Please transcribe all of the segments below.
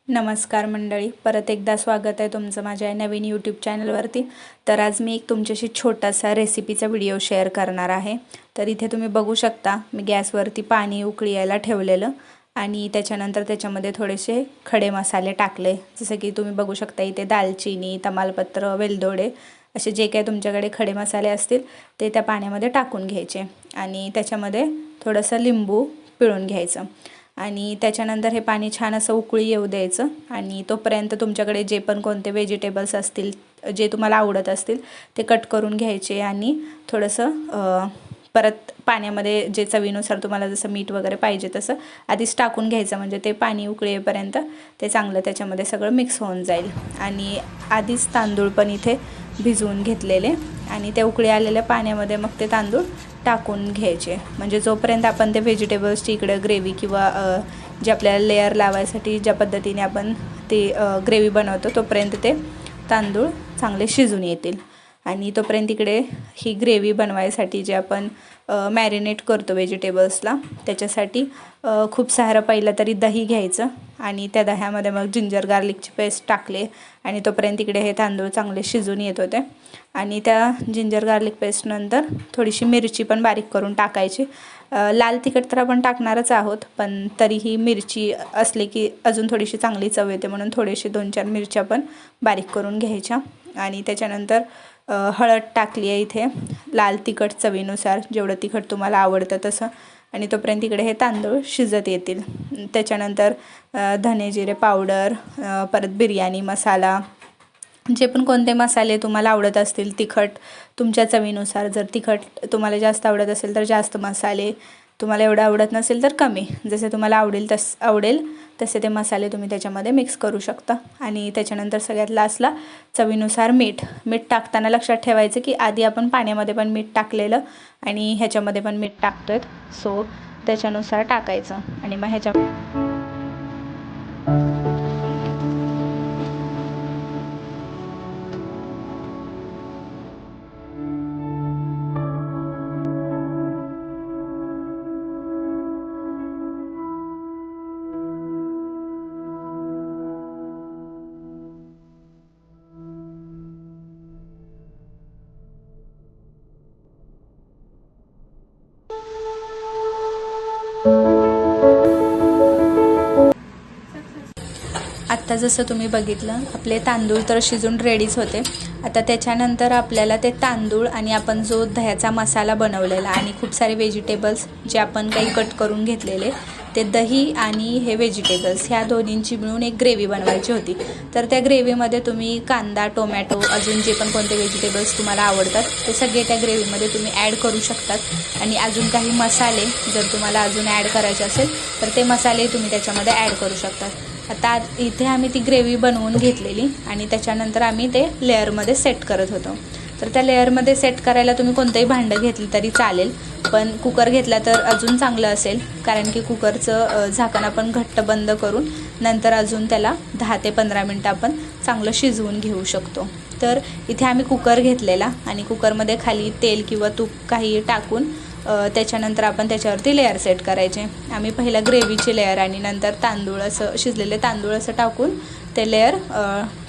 नमस्कार मंडळी, परत एकदा स्वागत आहे तुमचं माझ्या नवीन यूट्यूब चॅनलवरती। तर आज मी एक तुमच्याशी छोटासा रेसिपीचा व्हिडिओ शेअर करणार आहे। तर इथे तुम्ही बघू शकता, मी गॅसवरती पाणी उकळायला ठेवलेलं आणि त्याच्यानंतर त्याच्यामध्ये थोडेसे खडे मसाले टाकले। जसं की तुम्ही बघू शकता इथे दालचिनी, तमालपत्र, वेलदोडे असे जे काही तुमच्याकडे खडे मसाले असतील ते त्या पाण्यामध्ये टाकून घ्यायचे आणि त्याच्यामध्ये थोडंसं लिंबू पिळून घ्यायचं आणि त्याच्यानंतर हे पाणी छान असं उकळी येऊ द्यायचं आणि तोपर्यंत तुमच्याकडे जे पण कोणते व्हेजिटेबल्स असतील जे तुम्हाला आवडत असतील ते कट करून घ्यायचे आणि थोडंसं परत पाण्यामध्ये जे चवीनुसार तुम्हाला जसं मीठ वगैरे पाहिजे तसं आधीच टाकून घ्यायचं, म्हणजे ते पाणी उकळेपर्यंत ते चांगलं त्याच्यामध्ये सगळं मिक्स होऊन जाईल। आणि आधीच तांदूळ पण इथे भिजवून घेतलेले आणि त्या उकळी आलेल्या पाण्यामध्ये मग ते तांदूळ टाकून घ्यायचे, म्हणजे जोपर्यंत आपण ते व्हेजिटेबल्सची इकडे ग्रेव्ही किंवा जे आपल्याला लेअर लावायसाठी ज्या पद्धतीने आपण ते ग्रेव्ही बनवतो तोपर्यंत ते तांदूळ चांगले शिजून येतील। आणि तोपर्यंत इकडे ही ग्रेव्ही बनवायसाठी जे आपण मॅरिनेट करतो व्हेजिटेबल्सला त्याच्यासाठी खूप सारं पहिलं तरी दही घ्यायचं आणि त्या दह्यामध्ये मग जिंजर गार्लिकची पेस्ट टाकले आणि तोपर्यंत इकडे हे तांदूळ चांगले शिजून येत होते। आणि त्या जिंजर गार्लिक पेस्ट नंतर थोडीशी मिरची पण बारीक करून टाकायची। लाल तिखट तर आपण टाकणारच आहोत, पण तरीही मिरची असले की अजून थोडीशी चांगली चव येते, म्हणून थोडेसे 2-4 मिरच्या पण बारीक करून घ्यायच्या। आणि त्याच्यानंतर हळद टाकली आहे इथे, लाल तिखट चवीनुसार जेवढं तिखट तुम्हाला आवडतं तसं। आणि तोपर्यंत इकडे हे तांदूळ शिजत येतील। त्याच्यानंतर धने जिरे पावडर, परत बिर्याणी मसाला, जे पण कोणते मसाले तुम्हाला आवडत असतील तिखट तुमच्या चवीनुसार, जर तिखट तुम्हाला जास्त आवडत असेल तर जास्त मसाले, तुम्हाला एवढं आवडत नसेल तर कमी, जसे तुम्हाला आवडेल तसे ते मसाले तुम्ही त्याच्यामध्ये मिक्स करू शकता। आणि त्याच्यानंतर सगळ्यात लास्टला चवीनुसार मीठ टाकताना लक्षात ठेवायचं की आधी आपण पाण्यामध्ये पण मीठ टाकलेलं आणि ह्याच्यामध्ये पण मीठ टाकतोय, सो त्याच्यानुसार टाकायचं। आणि मग ह्याच्या आत्ता जसं तुम्ही बघितलं आपले तांदूळ तर शिजून रेडीच होते। आता त्याच्यानंतर आपल्याला ते तांदूळ आणि आपण जो दह्याचा मसाला बनवलेला आणि खूप सारे व्हेजिटेबल्स जे आपण काही कट करून घेतलेले ते दही आणि हे व्हेजिटेबल्स ह्या दोन्हींची मिळून एक ग्रेव्ही बनवायची होती। तर त्या ग्रेव्हीमध्ये तुम्ही कांदा, टोमॅटो, अजून जे पण कोणते व्हेजिटेबल्स तुम्हाला आवडतात ते सगळे त्या ग्रेव्हीमध्ये तुम्ही ॲड करू शकतात। आणि अजून काही मसाले जर तुम्हाला अजून ॲड करायचे असेल तर ते मसाले तुम्ही त्याच्यामध्ये ॲड करू शकतात। आता इथे आम्ही ती ग्रेव्ही बनवून घेतलेली आणि त्याच्यानंतर आम्ही ते लेअरमध्ये सेट करत होतो। तर त्या लेअरमध्ये सेट करायला तुम्ही कोणतंही भांडं घेतलं तरी चालेल, पण कुकर घेतला तर अजून चांगलं असेल, कारण की कुकरचं झाकण आपण घट्ट बंद करून नंतर अजून त्याला 10 ते 15 मिनटं आपण चांगलं शिजवून घेऊ शकतो। तर इथे आम्ही कुकर घेतलेला आणि कुकरमध्ये खाली तेल किंवा तूप काही टाकून त्याच्यानंतर आपण त्याच्यावरती लेअर सेट करायचे। आम्ही पहिला ग्रेव्हीचे लेअर आणि नंतर तांदूळ असं शिजलेले तांदूळ असं टाकून ते लेअर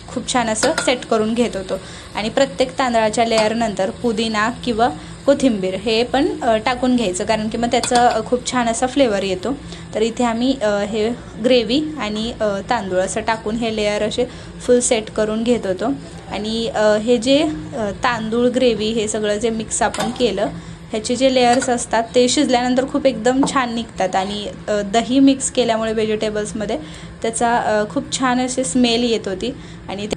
खूप छान असं सेट करून घेत होतो। आणि प्रत्येक तांदळाच्या लेअरनंतर पुदिना किंवा कोथिंबीर हे पण टाकून घ्यायचं, कारण की मग त्याचा खूप छान असा फ्लेवर येतो। तर इथे आम्ही हे ग्रेव्ही आणि तांदूळ असं टाकून हे लेअर असे फुल सेट करून घेत होतो। आणि हे जे तांदूळ ग्रेव्ही हे सगळं जे मिक्स आपण केलं ह्याचे जे लेयर्स असतात ते शिजल्यानंतर खूप एकदम छान निघतात आणि दही मिक्स केल्यामुळे व्हेजिटेबल्समध्ये त्याचा खूप छान अशी स्मेल येत होती। आणि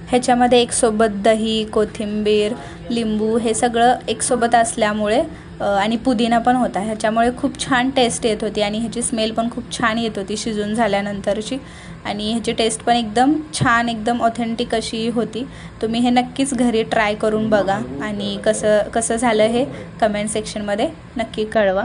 ह्याच्यामध्ये एकसोबत दही, कोथिंबीर, लिंबू हे सगळं एकसोबत असल्यामुळे आणि पुदिना पण होता, ह्याच्यामुळे खूप छान टेस्ट येत होती आणि ह्याची स्मेल पण खूप छान येत होती शिजून झाल्यानंतरची। आणि ह्याची टेस्ट पण एकदम छान, एकदम ऑथेंटिक अशी होती। तुम्ही हे नक्कीच घरी ट्राय करून बघा आणि कसं झालं हे कमेंट सेक्शनमध्ये नक्की कळवा।